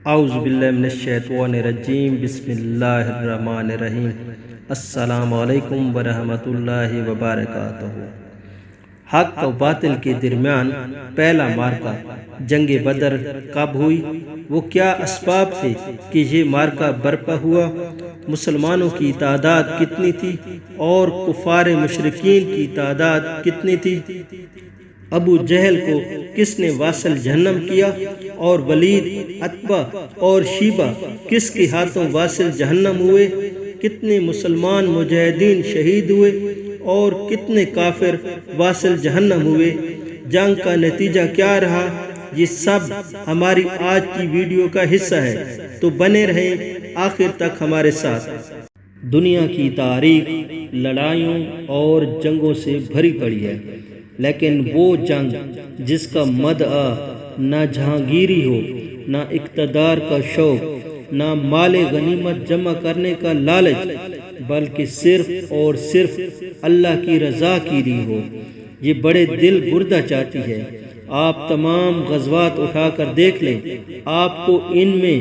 اعوذ باللہ من الشیطان الرجیم، بسم اللہ الرحمن الرحیم۔ السلام علیکم ورحمۃ اللہ وبرکاتہ۔ حق و باطل کے درمیان پہلا مارکہ جنگ بدر کب ہوئی؟ وہ کیا اسباب تھے کہ یہ مارکہ برپا ہوا؟ مسلمانوں کی تعداد کتنی تھی اور کفار مشرکین کی تعداد کتنی تھی؟ ابو جہل کو کس نے واصل جہنم کیا اور ولید، عتبہ اور شیبہ کس کے ہاتھوں واصل جہنم ہوئے؟ کتنے مسلمان مجاہدین شہید ہوئے اور کتنے کافر واصل جہنم ہوئے؟ جنگ کا نتیجہ کیا رہا؟ یہ سب ہماری آج کی ویڈیو کا حصہ ہے، تو بنے رہیں آخر تک ہمارے ساتھ۔ دنیا کی تاریخ لڑائیوں اور جنگوں سے بھری پڑی ہے، لیکن وہ جنگ جس کا مدعا نہ جہانگیری ہو، نہ اقتدار کا شوق، نہ مال غنیمت جمع کرنے کا لالچ، بلکہ صرف اور صرف اللہ کی رضا کی لی ہو، یہ بڑے دل بردہ چاہتی ہے۔ آپ تمام غزوات اٹھا کر دیکھ لیں، آپ کو ان میں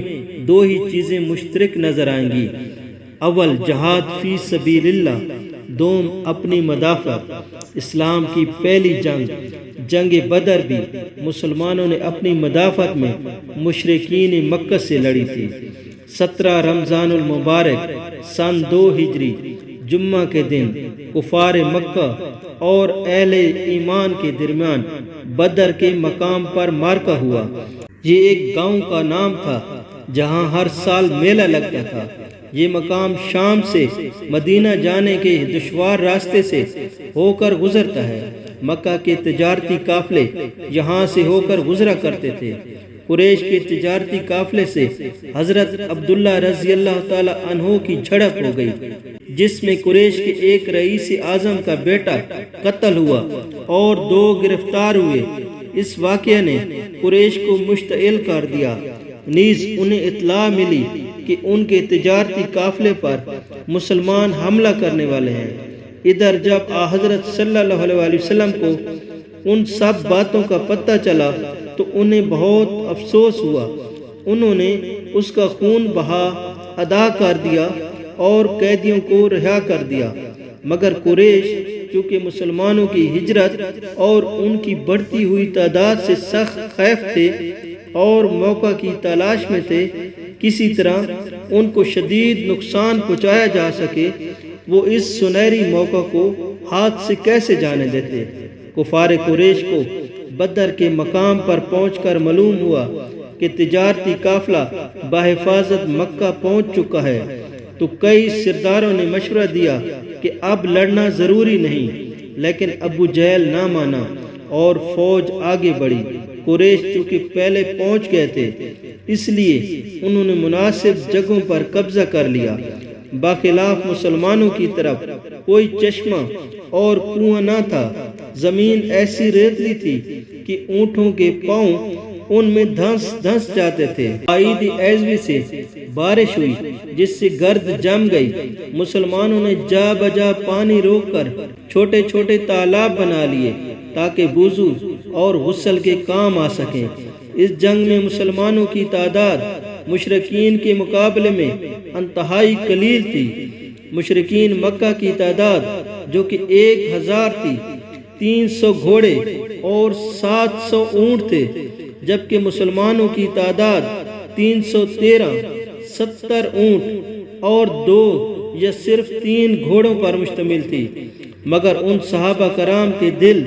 دو ہی چیزیں مشترک نظر آئیں گی: اول جہاد فی سبیل اللہ، دوم اپنی مدافعت۔ اسلام کی پہلی جنگ بدر بھی مسلمانوں نے اپنی مدافعت میں مشرکین مکہ سے لڑی تھی۔ 17 رمضان المبارک سن 2 ہجری جمعہ کے دن کفار مکہ اور اہل ایمان کے درمیان بدر کے مقام پر مارکہ ہوا۔ یہ ایک گاؤں کا نام تھا جہاں ہر سال میلہ لگتا تھا۔ یہ مقام شام سے مدینہ جانے کے دشوار راستے سے ہو کر گزرتا ہے۔ مکہ کے تجارتی قافلے یہاں سے ہو کر گزرا کرتے تھے۔ قریش کے تجارتی قافلے سے حضرت عبداللہ رضی اللہ تعالی عنہ کی جھڑپ ہو گئی، جس میں قریش کے ایک رئیس اعظم کا بیٹا قتل ہوا اور 2 گرفتار ہوئے۔ اس واقعے نے قریش کو مشتعل کر دیا، نیز انہیں اطلاع ملی کہ ان کے تجارتی قافلے پر مسلمان حملہ کرنے والے ہیں۔ ادھر جب حضرت صلی اللہ علیہ وسلم کو ان سب باتوں کا پتہ چلا تو انہیں بہت افسوس ہوا۔ انہوں نے اس کا خون بہا ادا کر دیا اور قیدیوں کو رہا کر دیا، مگر قریش چونکہ مسلمانوں کی ہجرت اور ان کی بڑھتی ہوئی تعداد سے سخت خائف تھے اور موقع کی تلاش میں تھے کسی طرح ان کو شدید نقصان پہنچایا جا سکے، وہ اس سنہری موقع کو ہاتھ سے کیسے جانے دیتے۔ کفار قریش کو بدر کے مقام پر پہنچ کر معلوم ہوا کہ تجارتی قافلہ بحفاظت مکہ پہنچ چکا ہے، تو کئی سرداروں نے مشورہ دیا کہ اب لڑنا ضروری نہیں، لیکن ابو جہل نہ مانا اور فوج آگے بڑھی۔ قریش چونکہ پہلے پہنچ گئے تھے، اس لیے انہوں نے مناسب جگہوں پر قبضہ کر لیا۔ باخلاف مسلمانوں کی طرف کوئی چشمہ اور کنواں نہ تھا۔ زمین ایسی ریتلی تھی کہ اونٹوں کے پاؤں ان میں دھنس جاتے تھے۔ عید ایزوی سے بارش ہوئی جس سے گرد جم گئی۔ مسلمانوں نے جا بجا پانی روک کر چھوٹے چھوٹے تالاب بنا لیے تاکہ وضو اور غسل کے کام آ سکیں۔ اس جنگ میں مسلمانوں کی تعداد مشرکین کے مقابلے میں انتہائی قلیل تھی۔ مشرکین مکہ کی تعداد جو کہ 1000 تھی، 300 گھوڑے اور 700 اونٹ تھے، جبکہ مسلمانوں کی تعداد 313، 70 اونٹ اور 2 یا صرف 3 گھوڑوں پر مشتمل تھی۔ مگر ان صحابہ کرام کے دل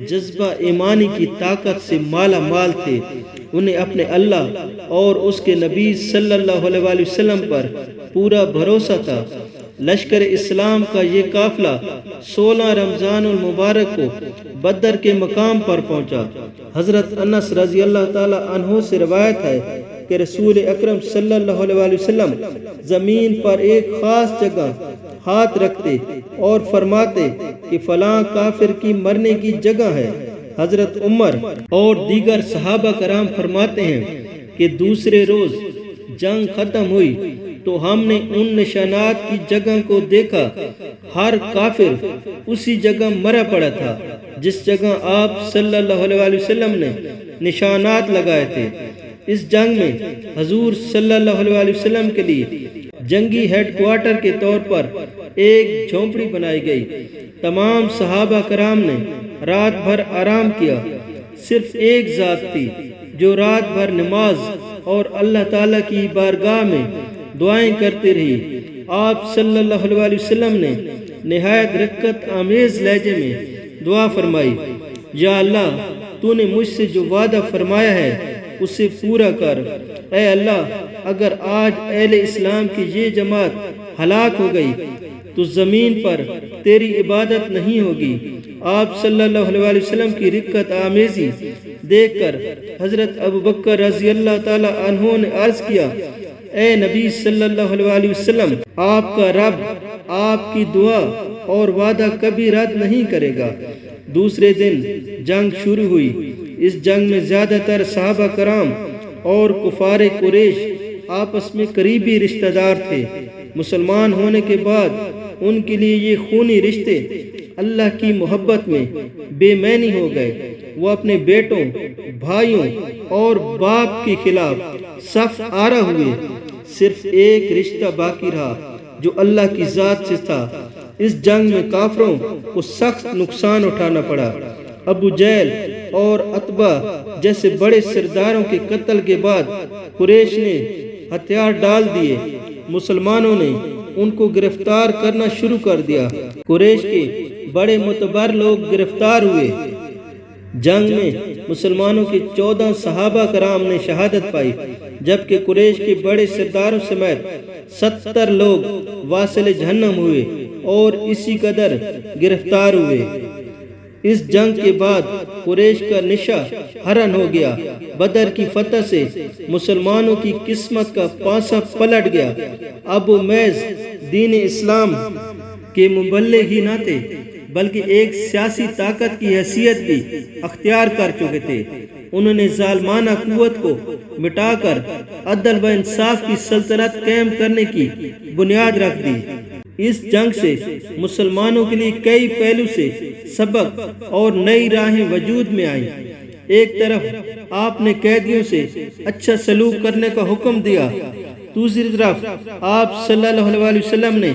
جذبہ ایمانی کی طاقت سے مالا مال تھے۔ انہیں اپنے اللہ اور اس کے نبی صلی اللہ علیہ وسلم پر پورا بھروسہ تھا۔ لشکر اسلام کا یہ قافلہ 16 رمضان المبارک کو بدر کے مقام پر پہنچا۔ حضرت انس رضی اللہ تعالی عنہ سے روایت ہے کہ رسول اکرم صلی اللہ علیہ وسلم زمین پر ایک خاص جگہ ہاتھ رکھتے اور فرماتے کہ فلاں کافر کی مرنے کی جگہ ہے۔ حضرت عمر اور دیگر صحابہ کرام فرماتے ہیں کہ دوسرے روز جنگ ختم ہوئی تو ہم نے ان نشانات کی جگہ کو دیکھا۔ ہر کافر اسی جگہ مرا پڑا تھا جس جگہ آپ صلی اللہ علیہ وسلم نے نشانات لگائے تھے۔ اس جنگ میں حضور صلی اللہ علیہ وسلم کے لیے جنگی ہیڈ کوارٹر کے طور پر ایک جھونپڑی بنائی گئی۔ تمام صحابہ کرام نے رات بھر آرام کیا۔ صرف ایک ذات تھی جو رات بھر نماز اور اللہ تعالیٰ کی بارگاہ میں دعائیں کرتی رہی۔ آپ صلی اللہ علیہ وسلم نے نہایت رقت آمیز لہجے میں دعا فرمائی، یا اللہ، تو نے مجھ سے جو وعدہ فرمایا ہے اسے پورا کر۔ اے اللہ، اگر آج اہل اسلام کی یہ جماعت ہلاک ہو گئی تو زمین پر تیری عبادت نہیں ہوگی۔ آپ صلی اللہ علیہ وسلم کی رقت آمیزی دیکھ کر حضرت ابوبکر رضی اللہ تعالی عنہ نے عرض کیا، اے نبی صلی اللہ علیہ وسلم، آپ کا رب آپ کی دعا اور وعدہ کبھی رد نہیں کرے گا۔ دوسرے دن جنگ شروع ہوئی۔ اس جنگ میں زیادہ تر صحابہ کرام اور کفار قریش آپس میں قریبی رشتہ دار تھے۔ مسلمان ہونے کے بعد ان کے لیے یہ خونی رشتے اللہ کی محبت میں بے معنی ہو گئے۔ وہ اپنے بیٹوں، بھائیوں اور باپ کے خلاف صف آرا ہوئے۔ صرف ایک رشتہ باقی رہا جو اللہ کی ذات سے تھا۔ اس جنگ میں کافروں کو سخت نقصان اٹھانا پڑا۔ ابو جہل اور عتبہ جیسے بڑے سرداروں کے قتل کے بعد قریش نے ہتھیار ڈال دیے۔ مسلمانوں نے ان کو گرفتار کرنا شروع کر دیا۔ قریش کے بڑے معتبر لوگ گرفتار ہوئے۔ جنگ میں مسلمانوں کے 14 صحابہ کرام نے شہادت پائی، جبکہ قریش کے بڑے سرداروں سمیت 70 لوگ واصل جہنم ہوئے اور اسی قدر گرفتار ہوئے۔ اس جنگ کے بعد قریش کا نشہ حرن ہو گیا۔ بدر کی فتح سے مسلمانوں کی قسمت کا پانسا پلٹ گیا۔ اب وہ محض دین اسلام کے مبلغ ہی نہ تھے بلکہ ایک سیاسی طاقت کی حیثیت بھی اختیار کر چکے تھے۔ انہوں نے ظالمانہ قوت کو مٹا کر عدل و انصاف کی سلطنت قائم کرنے کی بنیاد رکھ دی۔ اس جنگ سے مسلمانوں کے لیے کئی پہلو سے سبق اور نئی راہیں وجود میں آئیں۔ ایک طرف آپ نے قیدیوں سے اچھا سلوک کرنے کا حکم دیا، دوسری طرف آپ صلی اللہ علیہ وسلم نے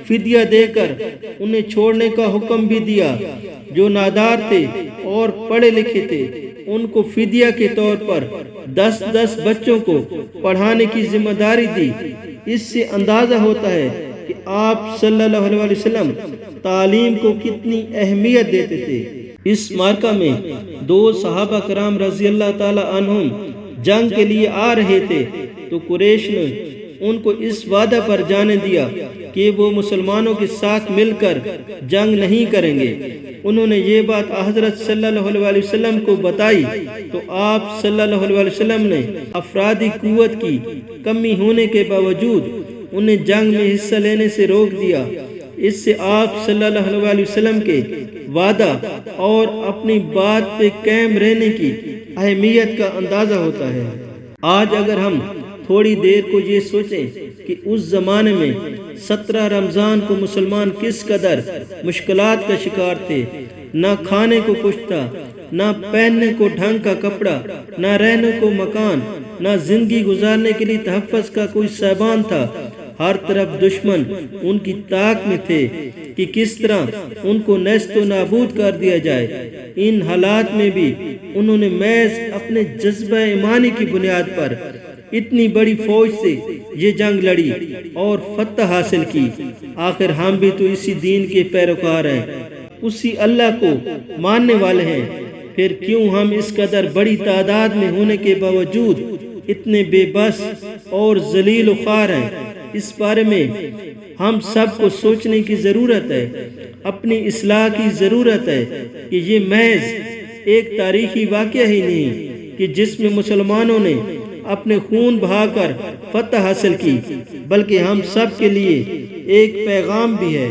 فدیہ دے کر انہیں چھوڑنے کا حکم بھی دیا۔ جو نادار تھے اور پڑھے لکھے تھے ان کو فدیہ کے طور پر 10 بچوں کو پڑھانے کی ذمہ داری دی۔ اس سے اندازہ ہوتا ہے کہ آپ صلی اللہ علیہ وسلم تعلیم کو کتنی اہمیت دیتے تھے۔ اس معرکہ میں 2 صحابہ کرام رضی اللہ تعالی عنہم جنگ کے لیے آ رہے تھے تو قریش نے ان کو اس وعدہ پر جانے دیا کہ وہ مسلمانوں کے ساتھ مل کر جنگ نہیں کریں گے۔ انہوں نے یہ بات حضرت صلی اللہ علیہ وسلم کو بتائی تو آپ صلی اللہ علیہ وسلم نے افرادی قوت کی کمی ہونے کے باوجود انہیں جنگ میں حصہ لینے سے روک دیا۔ اس سے آپ صلی اللہ علیہ وسلم کے وعدہ اور اپنی بات پہ قائم رہنے کی اہمیت کا اندازہ ہوتا ہے۔ آج اگر ہم تھوڑی دیر کو یہ سوچیں کہ اس زمانے میں 17 رمضان کو مسلمان کس قدر مشکلات کا شکار تھے، نہ کھانے کو کچھ تھا، نہ پہننے کو ڈھنگ کا کپڑا، نہ رہنے کو مکان، نہ زندگی گزارنے کے لیے تحفظ کا کوئی سامان تھا، ہر طرف دشمن ان کی طاق میں تھے کہ کس طرح ان کو نیست و نابود کر دیا جائے۔ ان حالات میں بھی انہوں نے محض اپنے جذبہ ایمانی کی بنیاد پر اتنی بڑی فوج سے یہ جنگ لڑی اور فتح حاصل کی۔ آخر ہم بھی تو اسی دین کے پیروکار ہیں، اسی اللہ کو ماننے والے ہیں، پھر کیوں ہم اس قدر بڑی تعداد میں ہونے کے باوجود اتنے بے بس اور ذلیل و خوار ہیں؟ اس بارے میں ہم سب کو سوچنے کی ضرورت ہے، اپنی اصلاح کی ضرورت ہے کہ یہ محض ایک تاریخی واقعہ ہی نہیں کہ جس میں مسلمانوں نے اپنے خون بہا کر فتح حاصل کی، بلکہ ہم سب کے لیے ایک پیغام بھی ہے۔